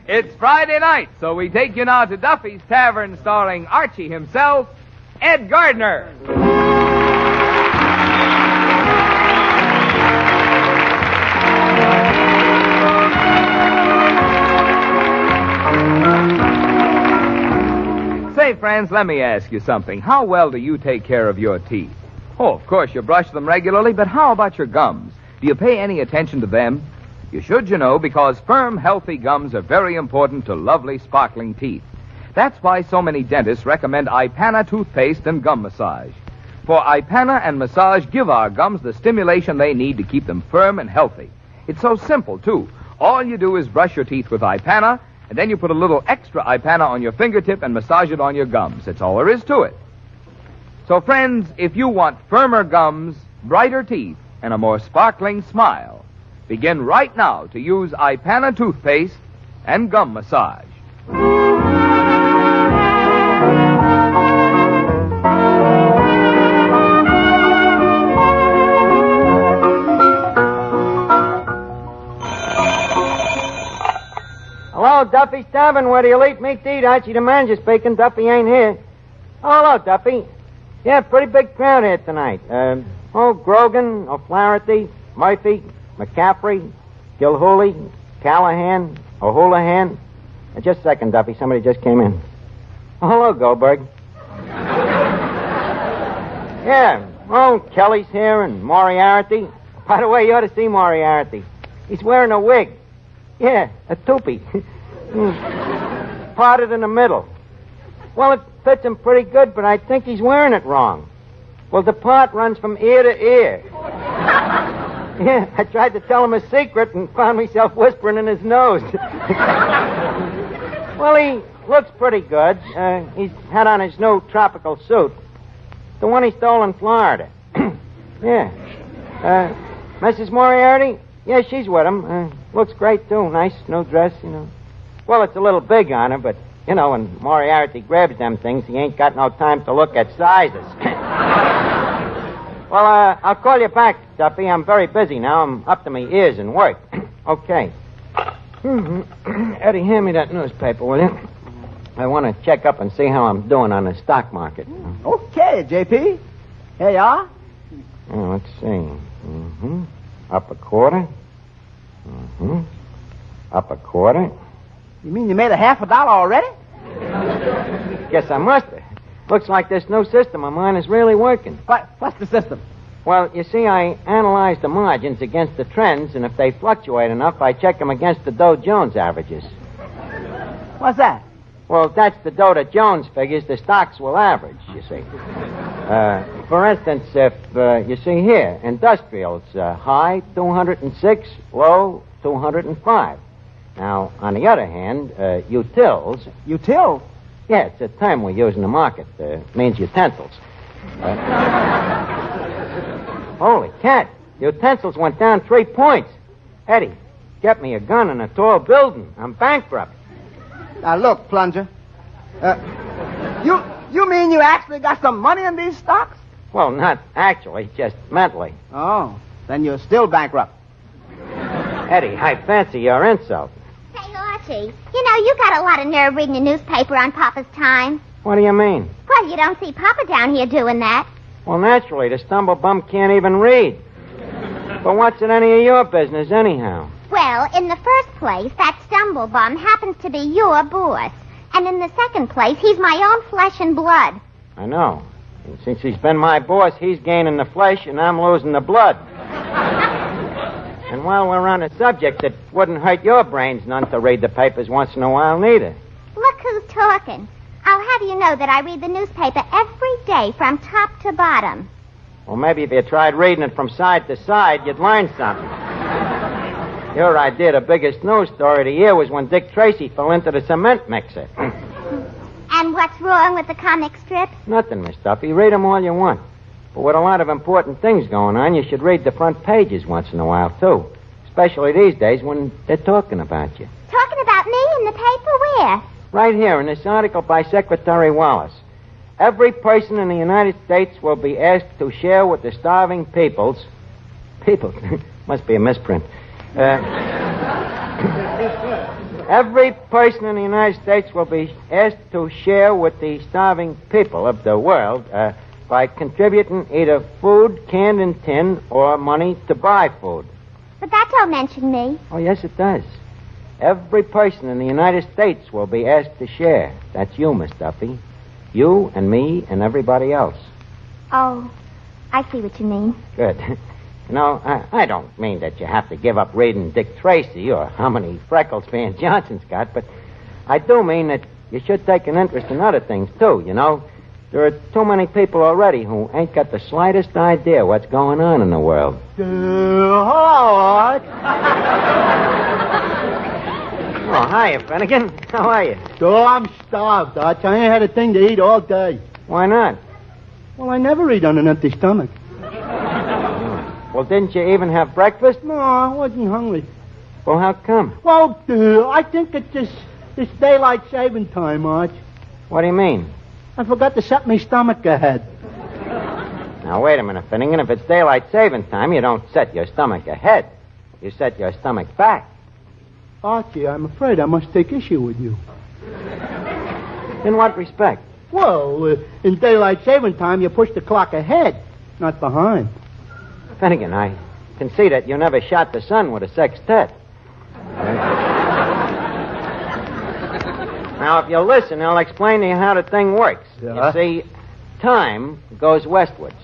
It's Friday night, so we take you now to Duffy's Tavern, starring Archie himself, Ed Gardner. Say, friends, let me ask you something. How well do you take care of your teeth? Oh, of course, you brush them regularly, but how about your gums? Do you pay any attention to them? You should, you know, because firm, healthy gums are very important to lovely, sparkling teeth. That's why so many dentists recommend Ipana toothpaste and gum massage. For Ipana and massage give our gums the stimulation they need to keep them firm and healthy. It's so simple, too. All you do is brush your teeth with Ipana, and then you put a little extra Ipana on your fingertip and massage it on your gums. That's all there is to it. So, friends, if you want firmer gums, brighter teeth, and a more sparkling smile, begin right now to use Ipana toothpaste and gum massage. Hello, Duffy's Tavern, where the elite meat to eat. Archie, the manager speaking. Duffy ain't here. Oh, hello, Duffy. Yeah, pretty big crowd here tonight. Grogan, O'Flaherty, Murphy, McCaffrey, Gilhooly, Callahan, O'Houlihan. Just a second, Duffy. Somebody just came in. Oh, hello, Goldberg. Yeah. Oh, Kelly's here and Moriarty. By the way, you ought to see Moriarty. He's wearing a wig. Yeah, a toupee. Parted in the middle. Well, it fits him pretty good, but I think he's wearing it wrong. Well, the part runs from ear to ear. Yeah, I tried to tell him a secret and found myself whispering in his nose. Well, he looks pretty good. He's had on his new tropical suit. The one he stole in Florida. Yeah. Mrs. Moriarty? Yeah, she's with him. Looks great, too. Nice new dress, you know. Well, it's a little big on her, but, you know, when Moriarty grabs them things, he ain't got no time to look at sizes. Well, I'll call you back, Duffy. I'm very busy now. I'm up to my ears in work. Okay. Eddie, hand me that newspaper, will you? I want to check up and see how I'm doing on the stock market. Okay, JP. Here you are. Let's see. Up a quarter. Up a quarter. You mean you made $50 already? Guess I must have. Looks like this new system of mine is really working. What's the system? Well, you see, I analyze the margins against the trends, and if they fluctuate enough, I check them against the Dow Jones averages. What's that? Well, that's the Dow Jones figures the stocks will average, you see. For instance, if, you see here, industrials, high, 206, low, 205. Now, on the other hand, utils... Util? Yeah, it's a term we use in the market. Means utensils. Holy cat. Utensils went down 3 points. Eddie, get me a gun in a tall building. I'm bankrupt. Now, look, Plunger. You mean you actually got some money in these stocks? Well, not actually, just mentally. Oh, then you're still bankrupt. Eddie, I fancy your insult. Say, Archie, you know, you got a lot of nerve reading a newspaper on Papa's time. What do you mean? Well, you don't see Papa down here doing that. Well, naturally, the stumblebum can't even read. But what's in any of your business, anyhow? Well, in the first place, that stumblebum happens to be your boss. And in the second place, he's my own flesh and blood. I know. And since he's been my boss, he's gaining the flesh and I'm losing the blood. And while we're on the subject, it wouldn't hurt your brains none to read the papers once in a while, neither. Look who's talking. I'll have you know that I read the newspaper every day from top to bottom. Well, maybe if you tried reading it from side to side, you'd learn something. Your idea the biggest news story of the year was when Dick Tracy fell into the cement mixer. And what's wrong with the comic strips? Nothing, Miss Duffy. Read them all you want. But with a lot of important things going on, you should read the front pages once in a while, too. Especially these days when they're talking about you. Talking about me in the paper? Where? Right here in this article by Secretary Wallace. Every person in the United States will be asked to share with the starving peoples... Peoples? Must be a misprint. Every person in the United States will be asked to share with the starving people of the world by contributing either food, canned in tin, or money to buy food. But that don't mention me. Oh, yes, it does. Every person in the United States will be asked to share. That's you, Miss Duffy. You and me and everybody else. Oh, I see what you mean. Good. You know, I don't mean that you have to give up reading Dick Tracy or how many freckles Van Johnson's got, but I do mean that you should take an interest in other things, too, you know. There are too many people already who ain't got the slightest idea what's going on in the world. Hello, Oh, hiya, Finnegan. How are you? So I'm starved, Arch. I ain't had a thing to eat all day. Why not? Well, I never eat on an empty stomach. Well, didn't you even have breakfast? No, I wasn't hungry. Well, how come? Well, I think it's this daylight saving time, Arch. What do you mean? I forgot to set my stomach ahead. Now, wait a minute, Finnegan. If it's daylight saving time, you don't set your stomach ahead. You set your stomach back. Archie, I'm afraid I must take issue with you. In what respect? Well, in daylight saving time, you push the clock ahead, not behind. Finnegan, I can see that you never shot the sun with a sextet. Now, if you'll listen, I'll explain to you how the thing works. Yeah. You see, time goes westwards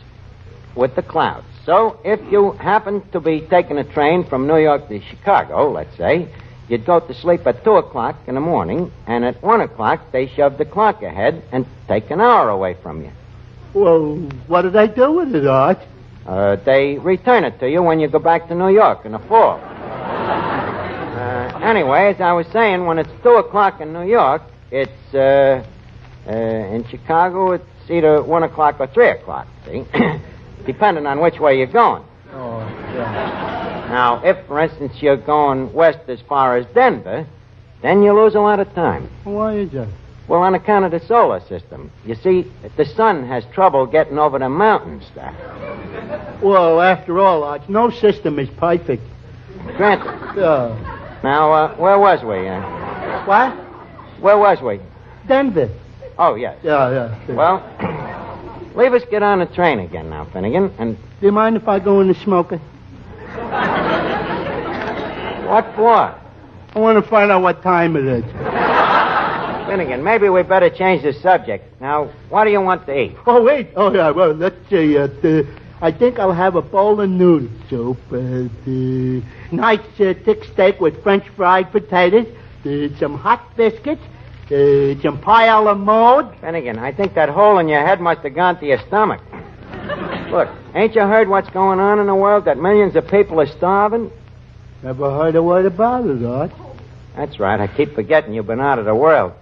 with the clouds. So, if you happen to be taking a train from New York to Chicago, let's say, you'd go to sleep at 2 o'clock in the morning, and at 1 o'clock, they shove the clock ahead and take an hour away from you. Well, what do they do with it, Arch? They return it to you when you go back to New York in the fall. Anyway, as I was saying, when it's 2 o'clock in New York, it's, in Chicago, it's either 1 o'clock or 3 o'clock, see? Depending on which way you're going. Oh, yeah. Now, if, for instance, you're going west as far as Denver, then you lose a lot of time. Why is that? Well, on account of the solar system. You see, the sun has trouble getting over the mountains there. Well, after all, Arch, no system is perfect. Granted. Yeah. Now, where was we? What? Where was we? Denver. Oh, yes. Yeah. Well, leave us get on the train again now, Finnegan, and... Do you mind if I go in the smoker? What for? I want to find out what time it is. Finnegan, maybe we better change the subject. Now, what do you want to eat? Oh, wait. Oh, yeah, well, let's see. I think I'll have a bowl of noodle soup. Nice thick steak with French fried potatoes, some hot biscuits, some pie a la mode. Finnegan, I think that hole in your head must have gone to your stomach. Look, ain't you heard what's going on in the world? That millions of people are starving? Never heard a word about it, Art. That's right. I keep forgetting you've been out of the world.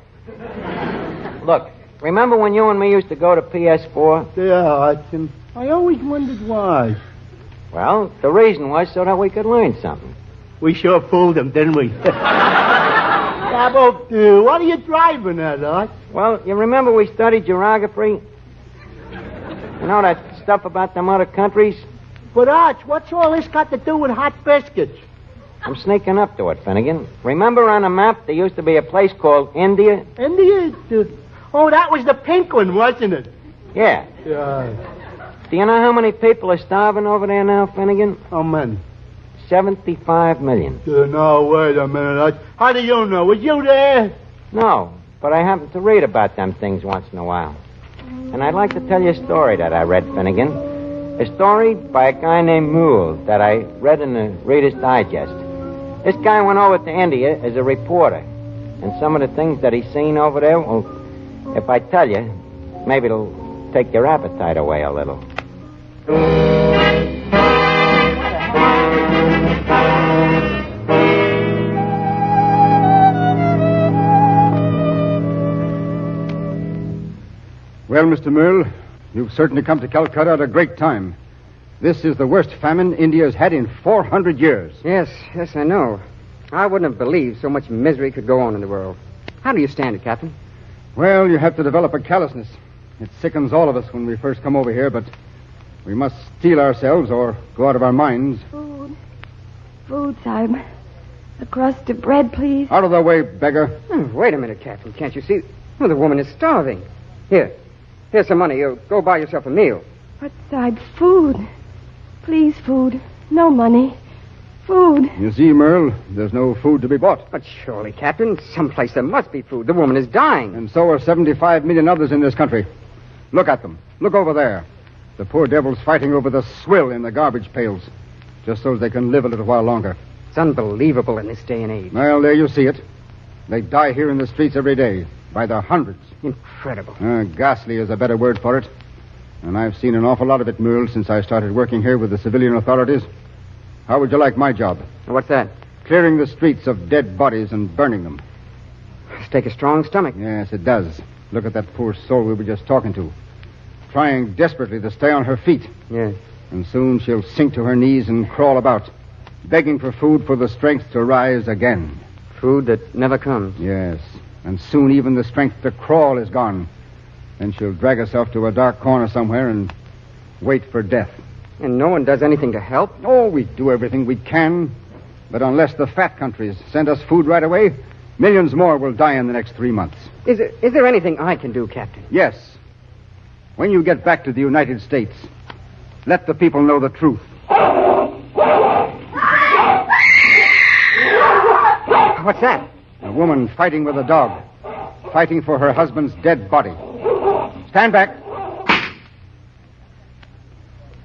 Look, remember when you and me used to go to PS4? Yeah, Art. I always wondered why. Well, the reason was so that we could learn something. We sure fooled them, didn't we? How about, what are you driving at, Art? Well, you remember we studied geography? You know that stuff about them other countries? But, Arch, what's all this got to do with hot biscuits? I'm sneaking up to it, Finnegan. Remember on the map there used to be a place called India? India? Oh, that was the pink one, wasn't it? Yeah. Yeah. Do you know how many people are starving over there now, Finnegan? How many? 75 million. No, wait a minute, Arch. How do you know? Was you there? No, but I happen to read about them things once in a while. And I'd like to tell you a story that I read, Finnegan. A story by a guy named Mule that I read in the Reader's Digest. This guy went over to India as a reporter. And some of the things that he's seen over there, well, if I tell you, maybe it'll take your appetite away a little. Well, Mr. Merle, you've certainly come to Calcutta at a great time. This is the worst famine India's had in 400 years. Yes, I know. I wouldn't have believed so much misery could go on in the world. How do you stand it, Captain? Well, you have to develop a callousness. It sickens all of us when we first come over here, but we must steel ourselves or go out of our minds. Food, Sahib. A crust of bread, please. Out of the way, beggar. Wait a minute, Captain. Can't you see? Well, the woman is starving. Here's some money. You go buy yourself a meal. What side? Food. Please, food. No money. Food. You see, Merle, there's no food to be bought. But surely, Captain, someplace there must be food. The woman is dying. And so are 75 million others in this country. Look at them. Look over there. The poor devils fighting over the swill in the garbage pails, just so they can live a little while longer. It's unbelievable in this day and age. Well, there you see it. They die here in the streets every day, by the hundreds. Incredible. Ghastly is a better word for it. And I've seen an awful lot of it, Merle, since I started working here with the civilian authorities. How would you like my job? What's that? Clearing the streets of dead bodies and burning them. Must take a strong stomach. Yes, it does. Look at that poor soul we were just talking to. Trying desperately to stay on her feet. Yes. And soon she'll sink to her knees and crawl about, begging for food for the strength to rise again. Food that never comes. Yes. And soon even the strength to crawl is gone. Then she'll drag herself to a dark corner somewhere and wait for death. And no one does anything to help? Oh, we do everything we can. But unless the fat countries send us food right away, millions more will die in the next 3 months. Is there anything I can do, Captain? Yes. When you get back to the United States, let the people know the truth. What's that? A woman fighting with a dog. Fighting for her husband's dead body. Stand back.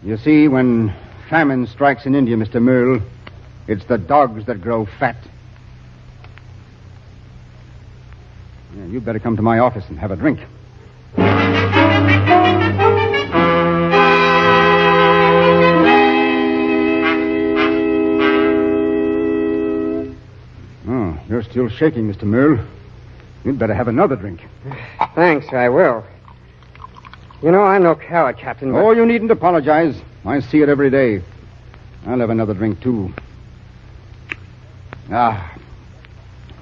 You see, when famine strikes in India, Mr. Merle, it's the dogs that grow fat. Yeah, you'd better come to my office and have a drink. Oh, you're still shaking, Mr. Merle. You'd better have another drink. Thanks, I will. You know, I'm no coward, Captain, but... Oh, you needn't apologize. I see it every day. I'll have another drink, too. Well,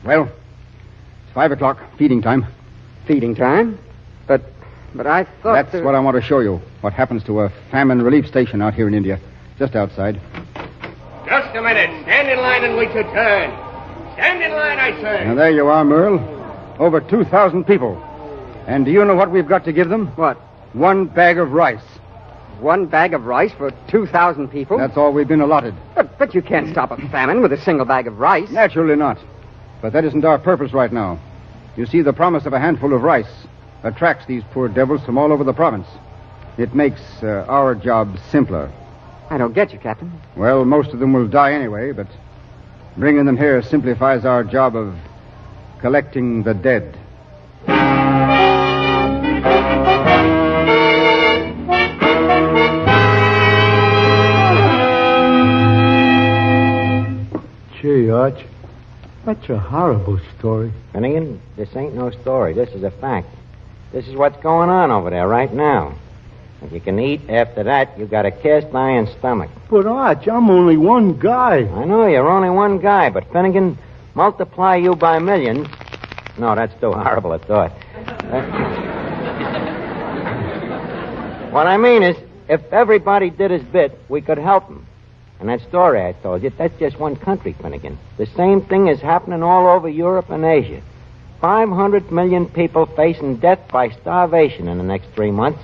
it's 5 o'clock, feeding time. Feeding time? But I thought... That's what I want to show you. What happens to a famine relief station out here in India. Just outside. Just a minute. Stand in line and wait your turn. Stand in line, I say. Now, there you are, Merle. Over 2,000 people. And do you know what we've got to give them? What? 1 bag of rice. 1 bag of rice for 2,000 people? That's all we've been allotted. But you can't stop a famine with a single bag of rice. Naturally not. But that isn't our purpose right now. You see, the promise of a handful of rice attracts these poor devils from all over the province. It makes our job simpler. I don't get you, Captain. Well, most of them will die anyway, but bringing them here simplifies our job of collecting the dead. Gee, Arch, that's a horrible story. Finnegan, this ain't no story. This is a fact. This is what's going on over there right now. If you can eat after that, you got a cast iron stomach. But, Arch, I'm only one guy. I know you're only one guy, but Finnegan, multiply you by millions. No, that's too horrible a thought. What I mean is, if everybody did his bit, we could help them. And that story I told you, that's just one country, Finnegan. The same thing is happening all over Europe and Asia. 500 million people facing death by starvation in the next 3 months,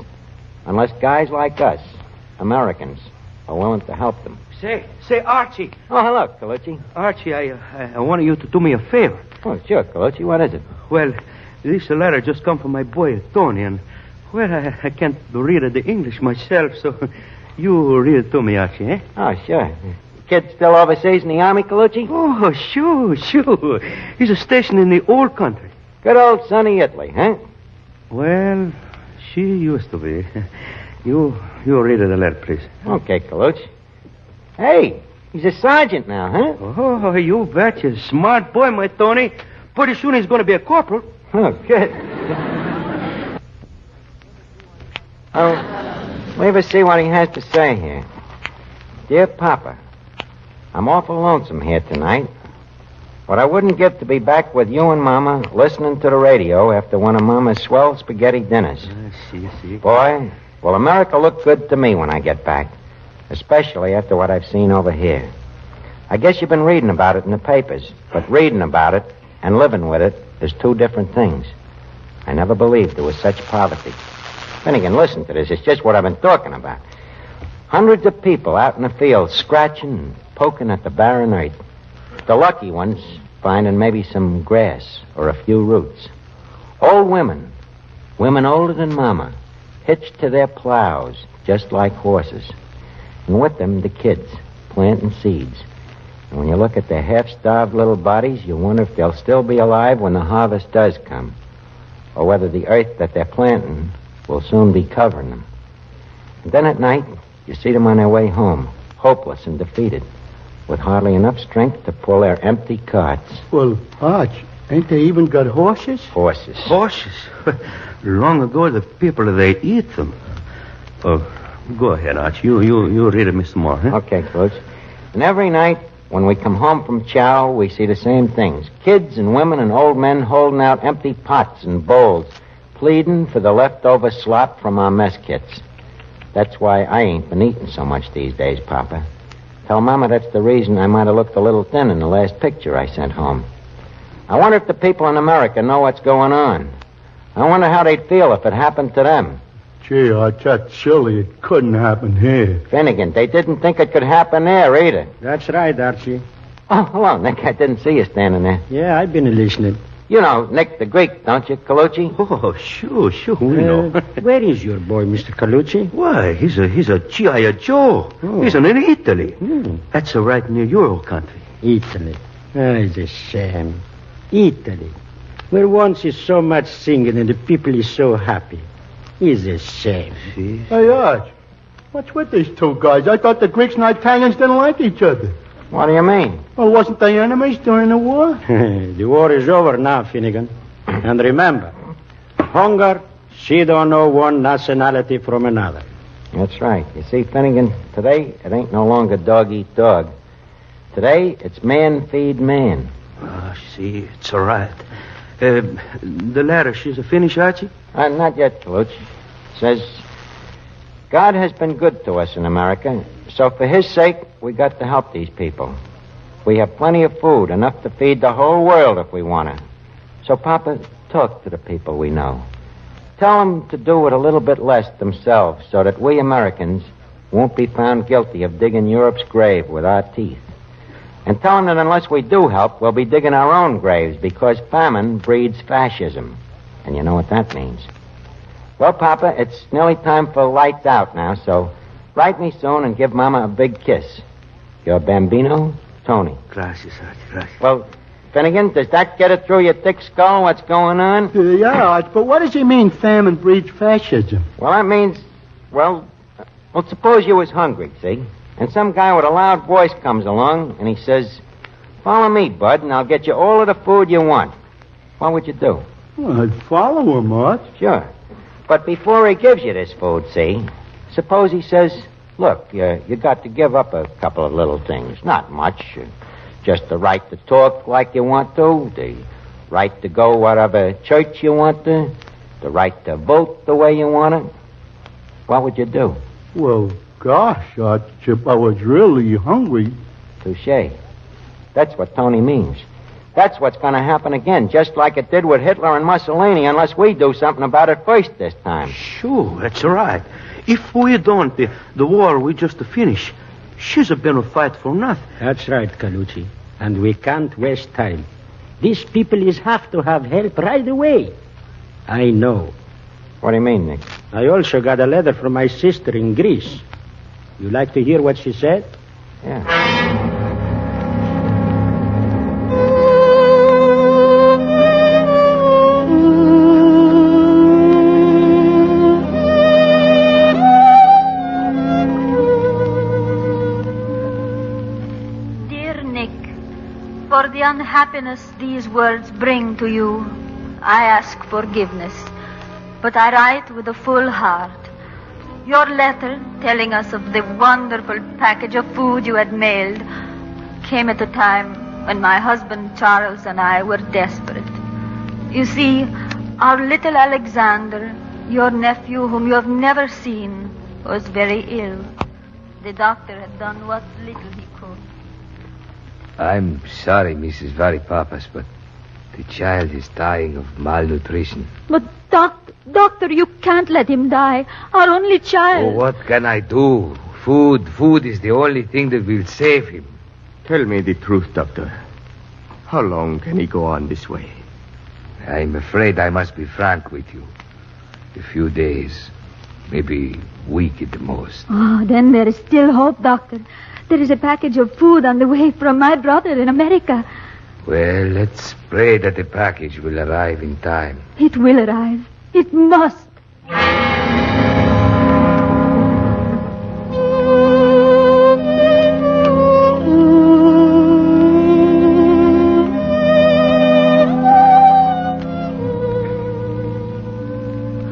unless guys like us, Americans, are willing to help them. Say, Archie. Oh, hello, Colucci. Archie, I wanted you to do me a favor. Oh, sure, Colucci. What is it? Well, this letter just come from my boy, Tony, and, well, I can't read the English myself, so you read it to me, Archie, eh? Oh, sure. Kid still overseas in the army, Colucci? Oh, sure. He's stationed in the old country. Good old sunny Italy, huh? Well, she used to be. You read the letter, please. Okay, Colucci. Hey, he's a sergeant now, huh? Oh, you betcha. Smart boy, my Tony. Pretty soon he's going to be a corporal. Oh, good. Oh, leave us see what he has to say here. Dear Papa, I'm awful lonesome here tonight. What I wouldn't give to be back with you and Mama listening to the radio after one of Mama's swell spaghetti dinners. I see. Boy, will America look good to me when I get back, especially after what I've seen over here. I guess you've been reading about it in the papers, but reading about it and living with it is two different things. I never believed there was such poverty. Finnegan, listen to this. It's just what I've been talking about. Hundreds of people out in the fields scratching and poking at the barren earth. The lucky ones finding maybe some grass or a few roots. Old women older than Mama, hitched to their plows just like horses. And with them, the kids, planting seeds. And when you look at their half-starved little bodies, you wonder if they'll still be alive when the harvest does come, or whether the earth that they're planting will soon be covering them. And then at night, you see them on their way home, hopeless and defeated, with hardly enough strength to pull their empty carts. Well, Arch, ain't they even got horses? Horses. Horses? Long ago, the people, they eat them. Go ahead, Arch. You read it, Mr. Moore, huh? Okay, Coach. And every night, when we come home from chow, we see the same things. Kids and women and old men holding out empty pots and bowls, pleading for the leftover slop from our mess kits. That's why I ain't been eating so much these days, Papa. Tell Mama that's the reason I might have looked a little thin in the last picture I sent home. I wonder if the people in America know what's going on. I wonder how they'd feel if it happened to them. Gee, Arch, that surely it couldn't happen here. Finnegan, they didn't think it could happen there either. That's right, Archie. Oh, hello, Nick. I didn't see you standing there. Yeah, I've been listening. You know Nick the Greek, don't you, Colucci? Oh, sure, we know. Where is your boy, Mr. Colucci? Why, he's a G.I. Joe. Oh. He's in Italy. That's right near Euro country. Italy. Oh, it's a shame. Italy. Where once is so much singing and the people is so happy. It's a shame. See? Hey, Arch, what's with these two guys? I thought the Greeks and Italians didn't like each other. What do you mean? Well, wasn't they enemies during the war? The war is over now, Finnegan. And remember, hunger, she don't know one nationality from another. That's right. You see, Finnegan, today it ain't no longer dog eat dog. Today it's man feed man. Oh, see, it's all right. The letter, she's a finish, Archie? Not yet, Colucci. Says, God has been good to us in America, so for his sake, we got to help these people. We have plenty of food, enough to feed the whole world if we want to. So, Papa, talk to the people we know. Tell them to do it a little bit less themselves so that we Americans won't be found guilty of digging Europe's grave with our teeth. And tell them that unless we do help, we'll be digging our own graves because famine breeds fascism. And you know what that means. Well, Papa, it's nearly time for lights out now, so write me soon and give Mama a big kiss. Your bambino, Tony. Gracias, Archie, gracias. Well, Finnegan, does that get it through your thick skull what's going on? Yeah, Arch, but what does he mean famine breeds fascism? Well, that means, well, suppose you was hungry, see? And some guy with a loud voice comes along and he says, follow me, bud, and I'll get you all of the food you want. What would you do? Well, I'd follow him, Arch. Sure. But before he gives you this food, see, suppose he says, look, you got to give up a couple of little things. Not much. Just the right to talk like you want to, the right to go whatever church you want to, the right to vote the way you want to. What would you do? Well, gosh, Arch, if I was really hungry. Touché. That's what Tony means. That's what's going to happen again, just like it did with Hitler and Mussolini, unless we do something about it first this time. Sure, that's right. If we don't, the war we just finish. She's been a fight for nothing. That's right, Colucci. And we can't waste time. These people have to have help right away. I know. What do you mean, Nick? I also got a letter from my sister in Greece. You like to hear what she said? Yeah. For the unhappiness these words bring to you, I ask forgiveness, but I write with a full heart. Your letter, telling us of the wonderful package of food you had mailed, came at a time when my husband Charles and I were desperate. You see, our little Alexander, your nephew whom you have never seen, was very ill. The doctor had done what little he could. I'm sorry, Mrs. Varipapas, but the child is dying of malnutrition. But, Doctor, you can't let him die. Our only child. Oh, what can I do? Food is the only thing that will save him. Tell me the truth, Doctor. How long can he go on this way? I'm afraid I must be frank with you. A few days, maybe a week at the most. Oh, then there is still hope, Doctor. There is a package of food on the way from my brother in America. Well, let's pray that the package will arrive in time. It will arrive. It must.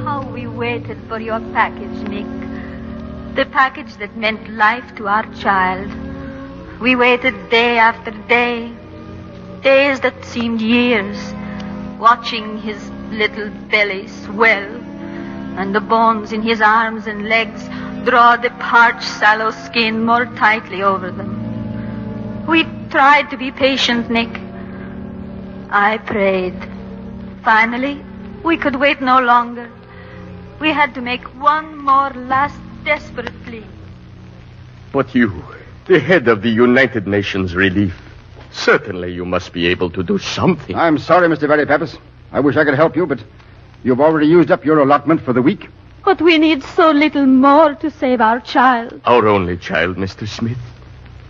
How we waited for your package, Nick. The package that meant life to our child. We waited day after day. Days that seemed years, watching his little belly swell and the bones in his arms and legs draw the parched, sallow skin more tightly over them. We tried to be patient, Nick. I prayed. Finally, we could wait no longer. We had to make one more last desperate plea. But you, the head of the United Nations Relief, certainly you must be able to do something. I'm sorry, Mr. Varipapas. I wish I could help you, but you've already used up your allotment for the week. But we need so little more to save our child. Our only child, Mr. Smith.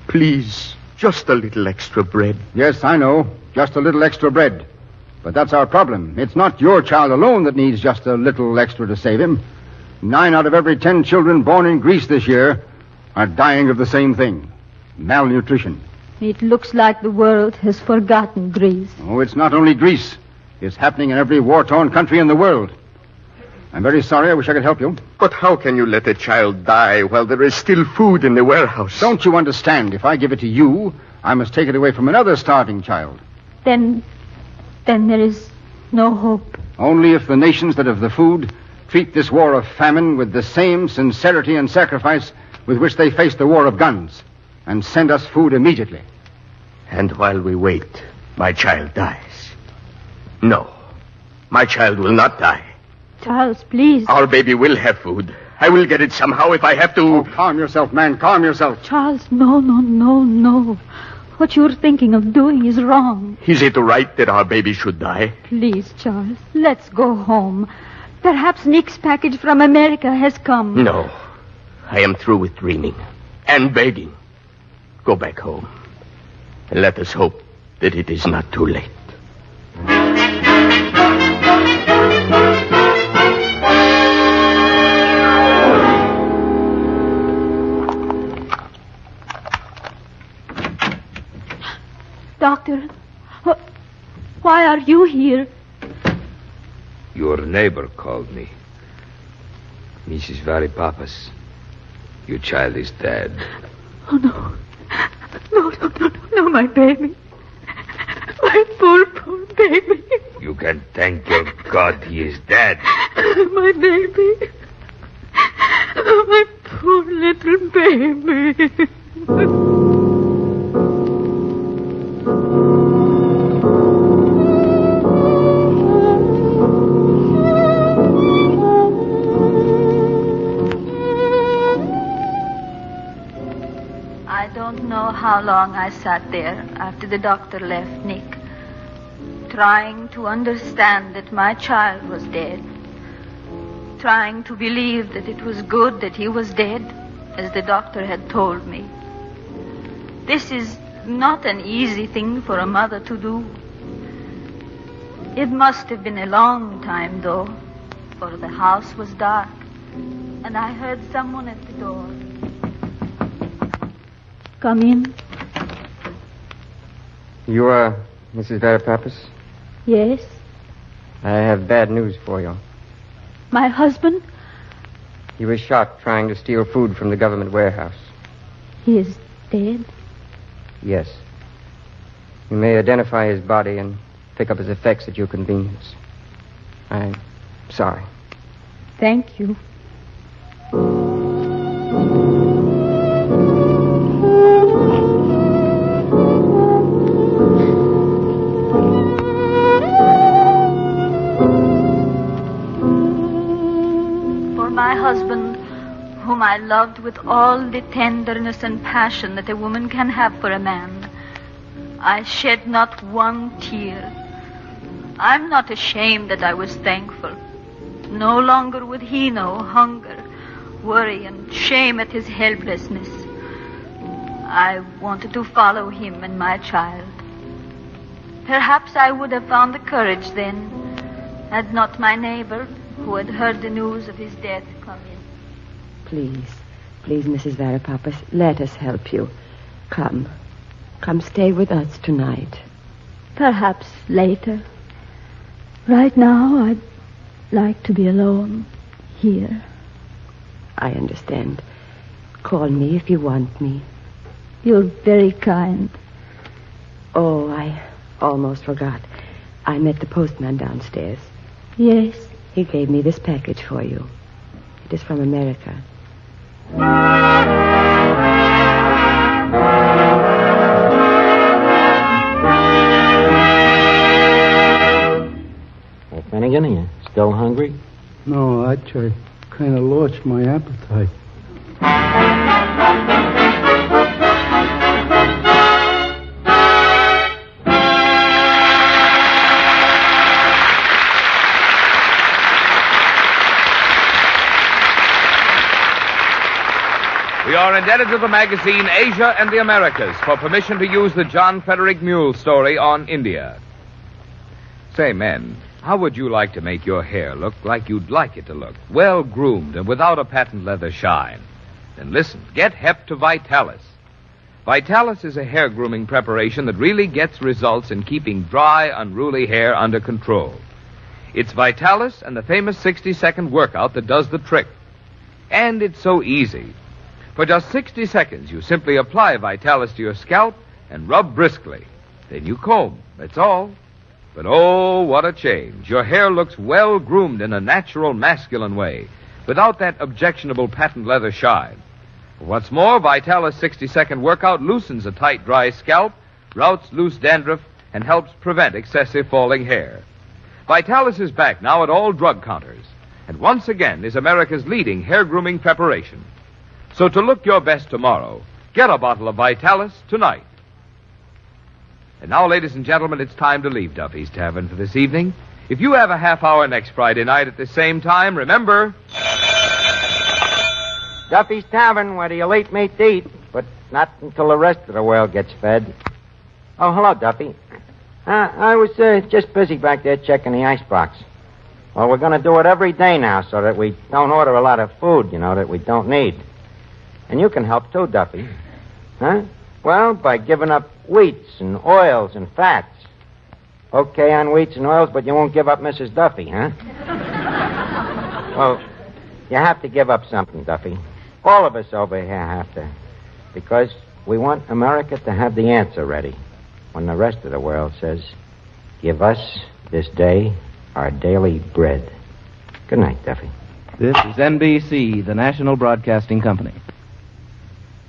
Please, just a little extra bread. Yes, I know. Just a little extra bread. But that's our problem. It's not your child alone that needs just a little extra to save him. 9 out of every 10 children born in Greece this year are dying of the same thing. Malnutrition. It looks like the world has forgotten Greece. Oh, it's not only Greece. It's happening in every war-torn country in the world. I'm very sorry. I wish I could help you. But how can you let a child die while there is still food in the warehouse? Don't you understand? If I give it to you, I must take it away from another starving child. Then there is no hope. Only if the nations that have the food treat this war of famine with the same sincerity and sacrifice with which they face the war of guns, and send us food immediately. And while we wait, my child dies. No, my child will not die. Charles, please. Our baby will have food. I will get it somehow if I have to. Oh, calm yourself, man. Calm yourself. Charles, no. What you're thinking of doing is wrong. Is it right that our baby should die? Please, Charles, let's go home. Perhaps Nick's package from America has come. No, I am through with dreaming and begging. Go back home. And let us hope that it is not too late. Doctor, why are you here? Your neighbor called me. Mrs. Varipapas, your child is dead. Oh, no. No, my baby. My poor baby. You can thank your God he is dead. My baby. My poor little baby. How long I sat there after the doctor left Nick, trying to understand that my child was dead, trying to believe that it was good that he was dead, as the doctor had told me. This is not an easy thing for a mother to do. It must have been a long time, though, for the house was dark, and I heard someone at the door. Come in. You are Mrs. Varipapas? Yes. I have bad news for you. My husband? He was shot trying to steal food from the government warehouse. He is dead? Yes. You may identify his body and pick up his effects at your convenience. I'm sorry. Thank you. whom I loved with all the tenderness and passion that a woman can have for a man. I shed not one tear. I'm not ashamed that I was thankful. No longer would he know hunger, worry, and shame at his helplessness. I wanted to follow him and my child. Perhaps I would have found the courage then, had not my neighbor, who had heard the news of his death, come in. Please, Mrs. Varipapas, let us help you. Come stay with us tonight. Perhaps later. Right now, I'd like to be alone here. I understand. Call me if you want me. You're very kind. Oh, I almost forgot. I met the postman downstairs. Yes? He gave me this package for you. It is from America. Well, Finnegan, are you still hungry? No, I kind of lost my appetite. We are indebted to the magazine Asia and the Americas for permission to use the John Frederick Mule story on India. Say, men, how would you like to make your hair look like you'd like it to look? Well groomed and without a patent leather shine. Then listen, get hep to Vitalis. Vitalis is a hair grooming preparation that really gets results in keeping dry, unruly hair under control. It's Vitalis and the famous 60-second workout that does the trick. And it's so easy. For just 60 seconds, you simply apply Vitalis to your scalp and rub briskly. Then you comb. That's all. But oh, what a change. Your hair looks well groomed in a natural, masculine way, without that objectionable patent leather shine. What's more, Vitalis 60-second workout loosens a tight, dry scalp, routs loose dandruff, and helps prevent excessive falling hair. Vitalis is back now at all drug counters, and once again is America's leading hair grooming preparation. So to look your best tomorrow, get a bottle of Vitalis tonight. And now, ladies and gentlemen, it's time to leave Duffy's Tavern for this evening. If you have a half hour next Friday night at the same time, remember... Duffy's Tavern, where the elite meet to eat, but not until the rest of the world gets fed. Oh, hello, Duffy. I was just busy back there checking the icebox. Well, we're going to do it every day now so that we don't order a lot of food, that we don't need. And you can help, too, Duffy. Huh? Well, by giving up wheats and oils and fats. Okay on wheats and oils, but you won't give up Mrs. Duffy, huh? Well, you have to give up something, Duffy. All of us over here have to. Because we want America to have the answer ready when the rest of the world says, give us this day our daily bread. Good night, Duffy. This is NBC, the National Broadcasting Company.